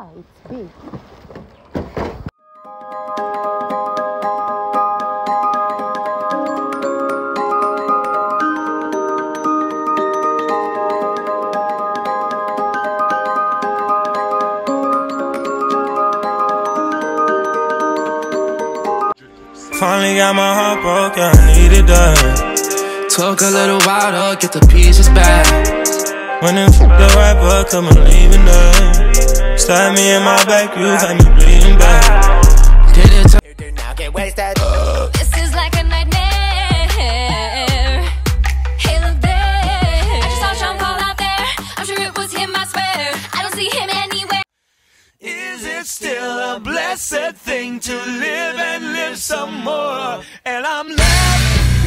Yeah, it's big. Finally got my heart broken, I need it done. Took a little while to get the pieces back. When it f***ed the right but come on leaving done. Stab me in my back, you had me bleeding back. Did it now get wasted. This is like a nightmare. Hey, look there. I just saw Sean Paul out there. I'm sure it was him, I swear. I don't see him anywhere. Is it still a blessed thing to live and live some more? And I'm left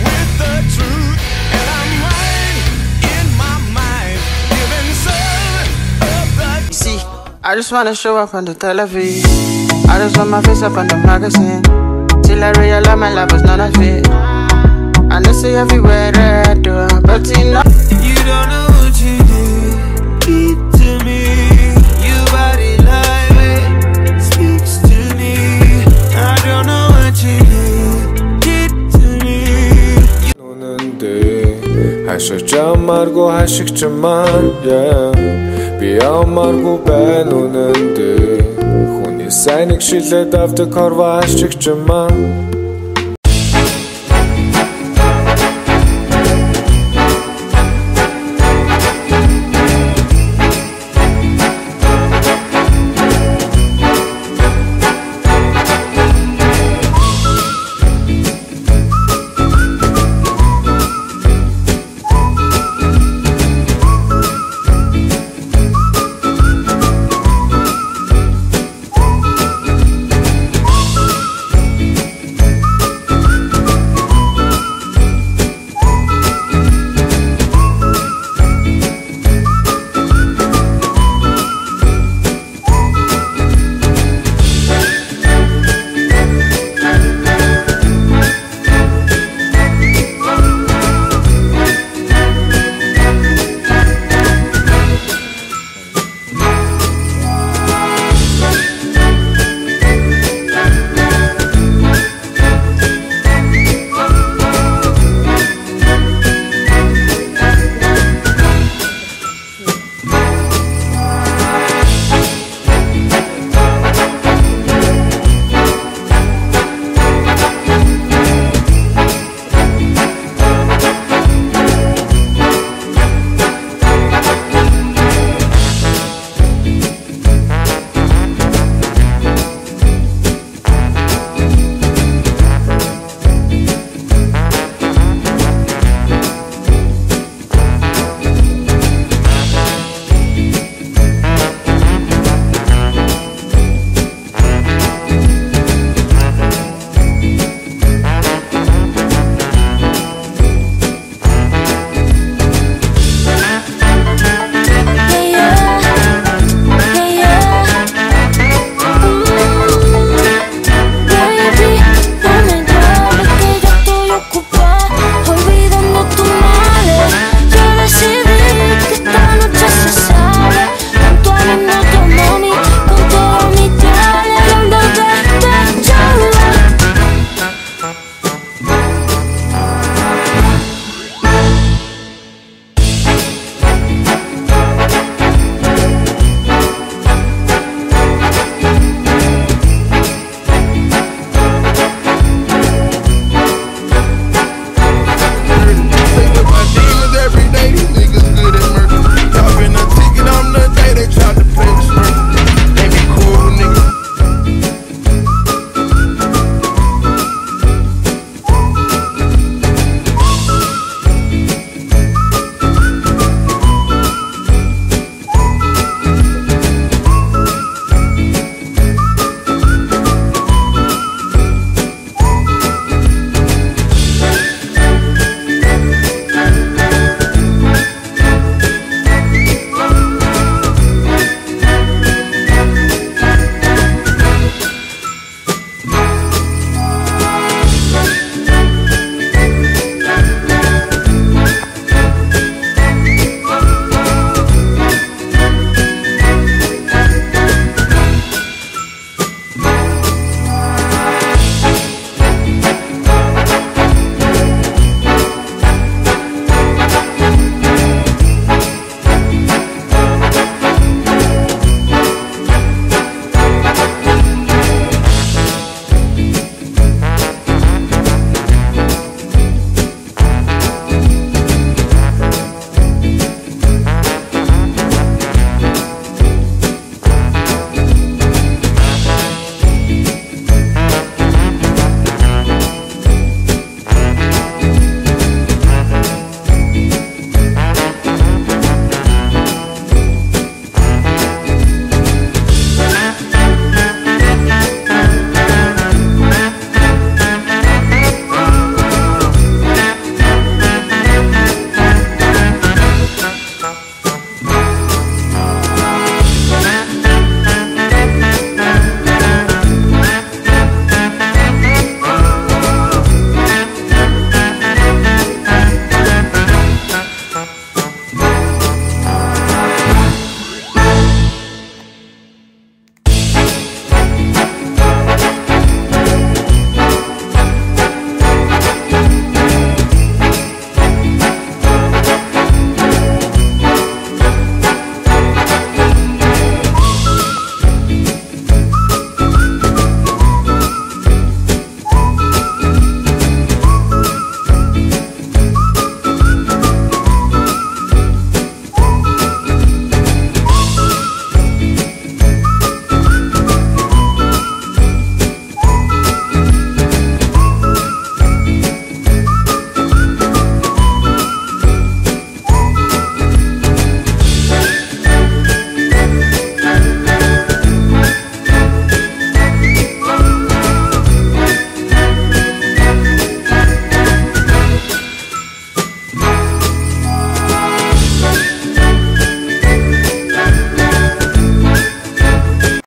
with the truth, and I'm right in my mind, giving some of the. See, I just wanna show up on the television. I just want my face up on the magazine. Till I realize my life was none of it. I know say everywhere that I do, but you know You don't know what you did to me. You body like speaks to me. I don't know what you did to me. 노는데 하실점 말고 하식지만 비안 말고 배노는데 혼이 쌓이는 실내 답답하고 하식지만